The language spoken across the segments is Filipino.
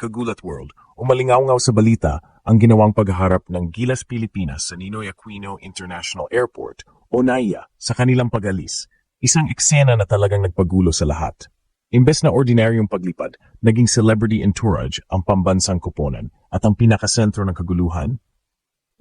Kagulat World, umalingaw-ngaw sa balita ang ginawang pagharap ng Gilas Pilipinas sa Ninoy Aquino International Airport o NAIA sa kanilang pag-alis. Isang eksena na talagang nagpagulo sa lahat. Imbes na ordinaryong paglipad, naging celebrity entourage ang pambansang koponan at ang pinakasentro ng kaguluhan.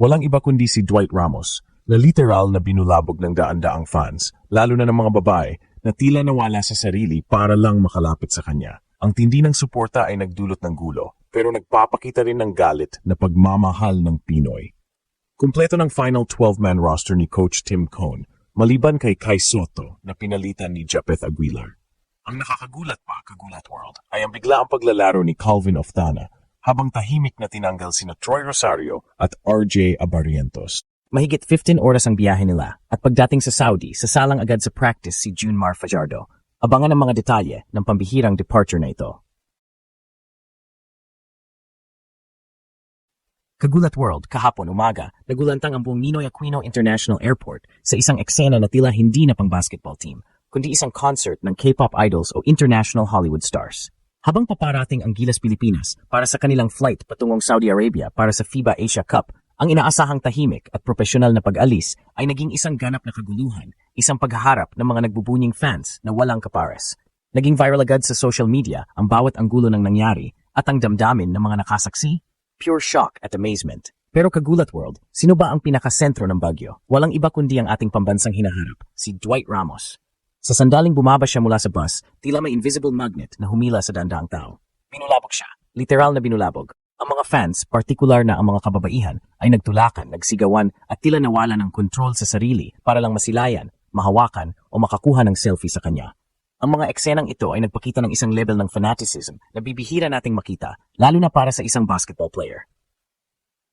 Walang iba kundi si Dwight Ramos, na literal na binulabog ng daan-daang fans, lalo na ng mga babae na tila nawala sa sarili para lang makalapit sa kanya. Ang tindi ng suporta ay nagdulot ng gulo, pero nagpapakita rin ng galit na pagmamahal ng Pinoy. Kumpleto ng final 12-man roster ni Coach Tim Cone, maliban kay Kai Soto na pinalitan ni Japeth Aguilar. Ang nakakagulat pa, Kagulat World, ay ang biglaang paglalaro ni Calvin Oftana habang tahimik na tinanggal sina Troy Rosario at RJ Abarrientos. Mahigit 15 oras ang biyahe nila at pagdating sa Saudi, sasalang agad sa practice si Junmar Fajardo. Abangan ang mga detalye ng pambihirang departure na ito. Kagulat World, kahapon umaga, nagulantang ang buong Ninoy Aquino International Airport sa isang eksena na tila hindi na pang basketball team, kundi isang concert ng K-pop idols o international Hollywood stars. Habang paparating ang Gilas Pilipinas para sa kanilang flight patungong Saudi Arabia para sa FIBA Asia Cup, ang inaasahang tahimik at profesional na pag-alis ay naging isang ganap na kaguluhan, isang paghaharap ng mga nagbubunying fans na walang kapares. Naging viral agad sa social media ang bawat anggulo ng nangyari at ang damdamin ng mga nakasaksi. Pure shock at amazement. Pero Kagulat World, sino ba ang pinakasentro ng bagyo? Walang iba kundi ang ating pambansang hinaharap, si Dwight Ramos. Sa sandaling bumaba siya mula sa bus, tila may invisible magnet na humila sa dandaang tao. Binulabog siya. Literal na binulabog. Ang mga fans, partikular na ang mga kababaihan, ay nagtulakan, nagsigawan at tila nawala ng kontrol sa sarili para lang masilayan, mahawakan o makakuha ng selfie sa kanya. Ang mga eksenang ito ay nagpakita ng isang level ng fanaticism na bibihira nating makita, lalo na para sa isang basketball player.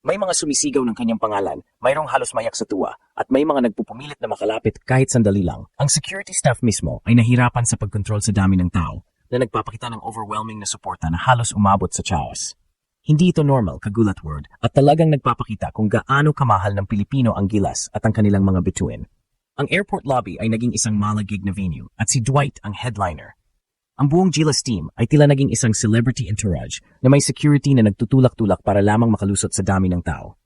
May mga sumisigaw ng kanyang pangalan, mayroong halos mayak sa tuwa, at may mga nagpupumilit na makalapit kahit sandali lang. Ang security staff mismo ay nahirapan sa pagkontrol sa dami ng tao na nagpapakita ng overwhelming na suporta na halos umabot sa chaos. Hindi ito normal, Kagulat World, at talagang nagpapakita kung gaano kamahal ng Pilipino ang Gilas at ang kanilang mga bituin. Ang airport lobby ay naging isang malagig na venue at si Dwight ang headliner. Ang buong Gilas team ay tila naging isang celebrity entourage na may security na nagtutulak-tulak para lamang makalusot sa dami ng tao.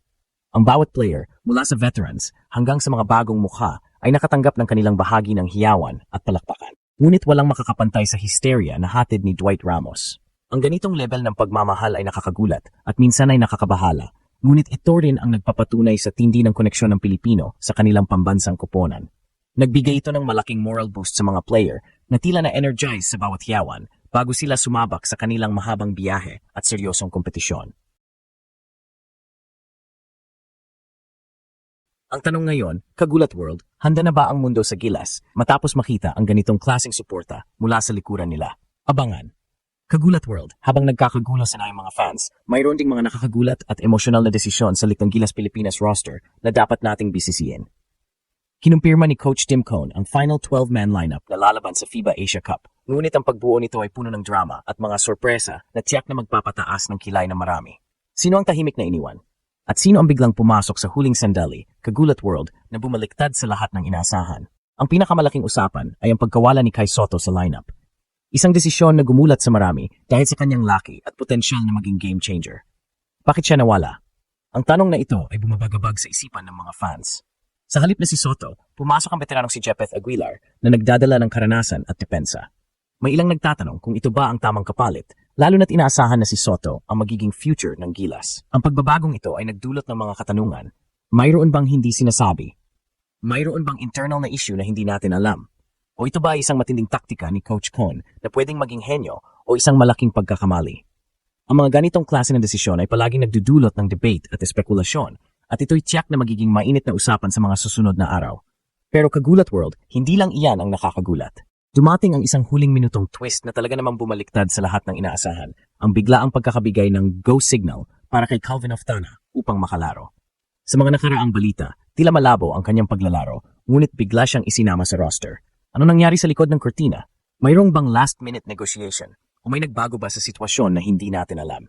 Ang bawat player, mula sa veterans hanggang sa mga bagong mukha, ay nakatanggap ng kanilang bahagi ng hiyawan at palakpakan. Ngunit walang makakapantay sa hysteria na hatid ni Dwight Ramos. Ang ganitong level ng pagmamahal ay nakakagulat at minsan ay nakakabahala, ngunit ito rin ang nagpapatunay sa tindi ng koneksyon ng Pilipino sa kanilang pambansang koponan. Nagbigay ito ng malaking moral boost sa mga player na tila na-energize sa bawat hiyawan bago sila sumabak sa kanilang mahabang biyahe at seryosong kompetisyon. Ang tanong ngayon, Kagulat World, handa na ba ang mundo sa Gilas matapos makita ang ganitong klaseng suporta mula sa likuran nila? Abangan! Kagulat World, habang nagkakagulo sa mga fans, mayroon ding mga nakakagulat at emosyonal na desisyon sa Litong Gilas Pilipinas roster na dapat nating bisisiin. Kinumpirma ni Coach Tim Cone ang final 12-man lineup na lalaban sa FIBA Asia Cup. Ngunit ang pagbuo nito ay puno ng drama at mga sorpresa na tiyak na magpapataas ng kilay ng marami. Sino ang tahimik na iniwan? At sino ang biglang pumasok sa huling sandali, Kagulat World, na bumaliktad sa lahat ng inaasahan? Ang pinakamalaking usapan ay ang pagkawala ni Kai Soto sa lineup. Isang desisyon na gumulat sa marami dahil sa kanyang laki at potensyal na maging game changer. Bakit siya nawala? Ang tanong na ito ay bumabagabag sa isipan ng mga fans. Sa halip na si Soto, pumasok ang veteranong si Japeth Aguilar na nagdadala ng karanasan at depensa. May ilang nagtatanong kung ito ba ang tamang kapalit, lalo na't inaasahan na si Soto ang magiging future ng Gilas. Ang pagbabagong ito ay nagdulot ng mga katanungan. Mayroon bang hindi sinasabi? Mayroon bang internal na issue na hindi natin alam? O ito ba ay isang matinding taktika ni Coach Cone na pwedeng maging henyo o isang malaking pagkakamali? Ang mga ganitong klase ng desisyon ay palaging nagdudulot ng debate at espekulasyon at ito'y tiyak na magiging mainit na usapan sa mga susunod na araw. Pero Kagulat World, hindi lang iyan ang nakakagulat. Dumating ang isang huling minutong twist na talaga namang bumaliktad sa lahat ng inaasahan, ang biglaang pagkakabigay ng go signal para kay Calvin Oftana upang makalaro. Sa mga nakaraang balita, tila malabo ang kanyang paglalaro, ngunit bigla siyang isinama sa roster. Ano nangyari sa likod ng kurtina? Mayroong bang last-minute negotiation? O may nagbago ba sa sitwasyon na hindi natin alam?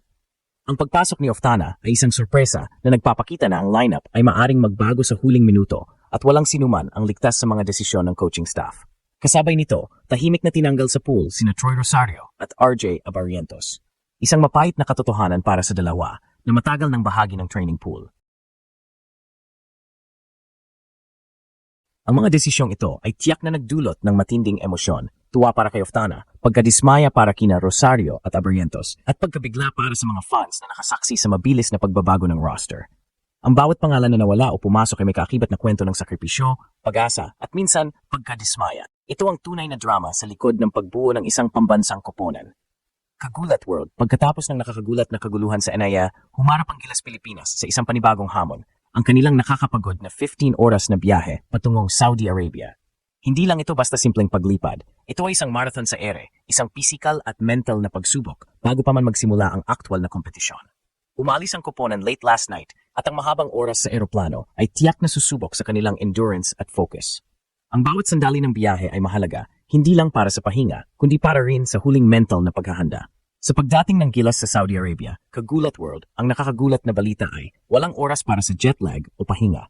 Ang pagpasok ni Oftana ay isang sorpresa na nagpapakita na ang lineup ay maaring magbago sa huling minuto at walang sinuman ang ligtas sa mga desisyon ng coaching staff. Kasabay nito, tahimik na tinanggal sa pool sina Troy Rosario at RJ Abarrientos. Isang mapait na katotohanan para sa dalawa na matagal ng bahagi ng training pool. Ang mga desisyong ito ay tiyak na nagdulot ng matinding emosyon, tuwa para kay Oftana, pagkadismaya para kina Rosario at Abrientos, at pagkabigla para sa mga fans na nakasaksi sa mabilis na pagbabago ng roster. Ang bawat pangalan na nawala o pumasok ay may kaakibat na kwento ng sakripisyo, pag-asa, at minsan pagkadismaya. Ito ang tunay na drama sa likod ng pagbuo ng isang pambansang koponan. Kagulat World, pagkatapos ng nakakagulat na kaguluhan sa NAIA, humarap ang Gilas Pilipinas sa isang panibagong hamon, ang kanilang nakakapagod na 15 oras na biyahe patungong Saudi Arabia. Hindi lang ito basta simpleng paglipad. Ito ay isang marathon sa ere, isang physical at mental na pagsubok bago pa man magsimula ang aktwal na kompetisyon. Umalis ang koponan late last night at ang mahabang oras sa eroplano ay tiyak na susubok sa kanilang endurance at focus. Ang bawat sandali ng biyahe ay mahalaga, hindi lang para sa pahinga, kundi para rin sa huling mental na paghahanda. Sa pagdating ng Gilas sa Saudi Arabia, Kagulat World, ang nakakagulat na balita ay walang oras para sa jet lag o pahinga.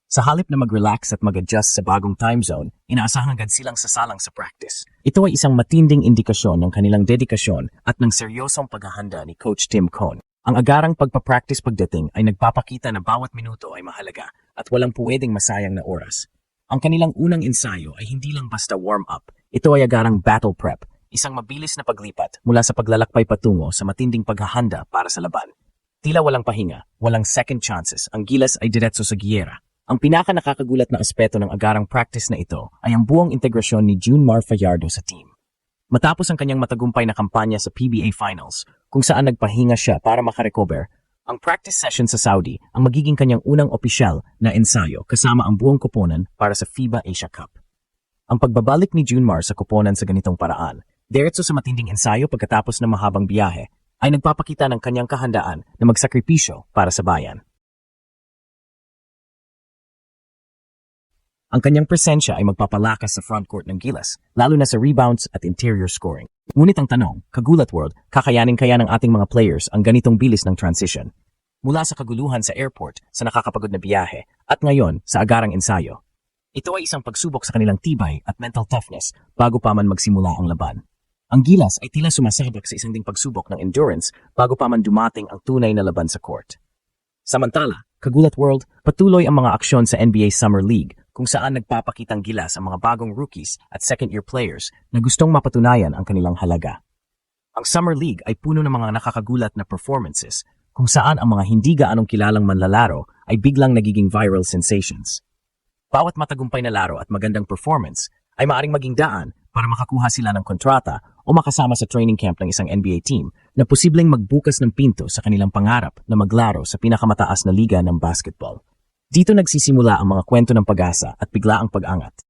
Sa halip na mag-relax at mag-adjust sa bagong time zone, inaasahan agad silang sasalang sa practice. Ito ay isang matinding indikasyon ng kanilang dedikasyon at ng seryosong paghahanda ni Coach Tim Cone. Ang agarang pagpapractice pagdating ay nagpapakita na bawat minuto ay mahalaga at walang pwedeng masayang na oras. Ang kanilang unang ensayo ay hindi lang basta warm-up. Ito ay agarang battle prep, isang mabilis na paglipat mula sa paglalakbay patungo sa matinding paghahanda para sa laban. Tila walang pahinga, walang second chances, ang Gilas ay diretso sa giyera. Ang pinaka-nakakagulat na aspeto ng agarang practice na ito ay ang buong integrasyon ni Junmar Fajardo sa team. Matapos ang kanyang matagumpay na kampanya sa PBA Finals, kung saan nagpahinga siya para makarecover, ang practice session sa Saudi ang magiging kanyang unang opisyal na ensayo kasama ang buong koponan para sa FIBA Asia Cup. Ang pagbabalik ni Junmar sa koponan sa ganitong paraan, diretso sa matinding ensayo pagkatapos ng mahabang biyahe, ay nagpapakita ng kanyang kahandaan na magsakripisyo para sa bayan. Ang kanyang presensya ay magpapalakas sa frontcourt ng Gilas, lalo na sa rebounds at interior scoring. Ngunit ang tanong, Kagulat World, kakayanin kaya ng ating mga players ang ganitong bilis ng transition? Mula sa kaguluhan sa airport, sa nakakapagod na biyahe, at ngayon sa agarang ensayo. Ito ay isang pagsubok sa kanilang tibay at mental toughness bago pa man magsimula ang laban. Ang Gilas ay tila sumasabak sa isang ding pagsubok ng endurance bago pa man dumating ang tunay na laban sa court. Samantala, Kagulat World, patuloy ang mga aksyon sa NBA Summer League kung saan nagpapakitang gilas ang mga bagong rookies at second-year players na gustong mapatunayan ang kanilang halaga. Ang Summer League ay puno ng mga nakakagulat na performances kung saan ang mga hindi gaanong kilalang manlalaro ay biglang nagiging viral sensations. Bawat matagumpay na laro at magandang performance ay maaring maging daan para makakuha sila ng kontrata o makasama sa training camp ng isang NBA team na posibleng magbukas ng pinto sa kanilang pangarap na maglaro sa pinakamataas na liga ng basketball. Dito nagsisimula ang mga kwento ng pag-asa at biglaang pag-angat.